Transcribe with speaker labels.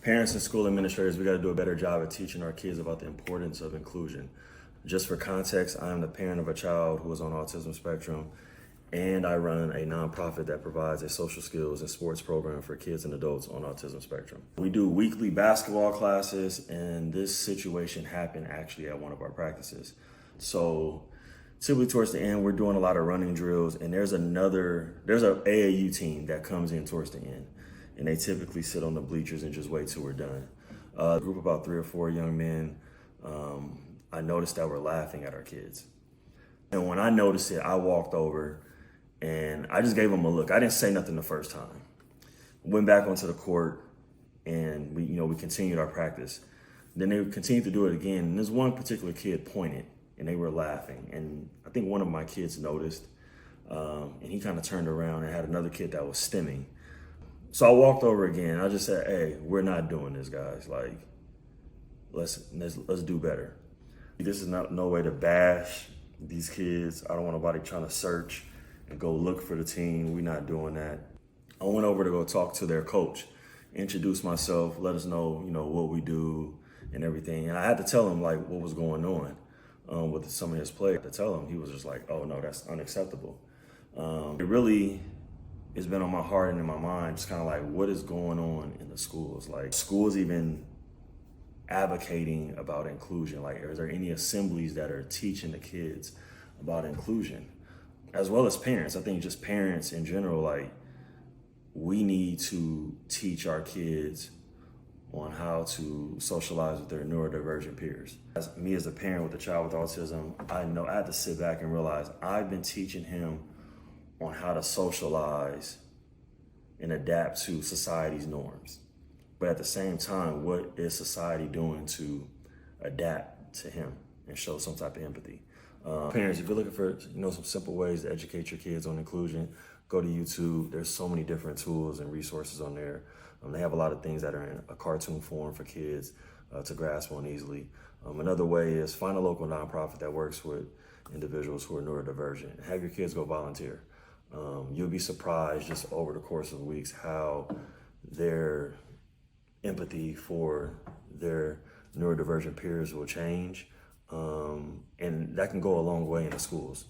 Speaker 1: Parents and school administrators, we got to do a better job at teaching our kids about the importance of inclusion. Just for context, I am the parent of a child who is on autism spectrum, and I run a nonprofit that provides a social skills and sports program for kids and adults on autism spectrum. We do weekly basketball classes, and this situation happened actually at one of our practices. So typically towards the end, we're doing a lot of running drills, and there's a AAU team that comes in towards the end, and they typically sit on the bleachers and just wait till we're done. A group of about 3 or 4 young men, I noticed that we're laughing at our kids. And when I noticed it, I walked over and I just gave them a look. I didn't say nothing the first time. Went back onto the court and we continued our practice. Then they continued to do it again. And this one particular kid pointed and they were laughing. And I think one of my kids noticed, and he kind of turned around and had another kid that was stimming. So I walked over again. I just said, "Hey, we're not doing this, guys. Like, let's do better." This is no way to bash these kids. I don't want nobody trying to search and go look for the team. We're not doing that. I went over to go talk to their coach, introduce myself, let us know, what we do and everything. And I had to tell him like what was going on with some of his play. To tell him, he was just like, "Oh no, that's unacceptable." It really has been on my heart and in my mind, just kind of like what is going on in the schools. Like schools even advocating about inclusion. Like, is there any assemblies that are teaching the kids about inclusion? As well as parents. I think just parents in general, like, we need to teach our kids on how to socialize with their neurodivergent peers. As a parent with a child with autism, I know I had to sit back and realize I've been teaching him on how to socialize and adapt to society's norms. But at the same time, what is society doing to adapt to him and show some type of empathy? Parents, if you're looking for some simple ways to educate your kids on inclusion, go to YouTube. There's so many different tools and resources on there. They have a lot of things that are in a cartoon form for kids to grasp on easily. Another way is find a local nonprofit that works with individuals who are neurodivergent. Have your kids go volunteer. You'll be surprised just over the course of weeks how their empathy for their neurodivergent peers will change. And that can go a long way in the schools.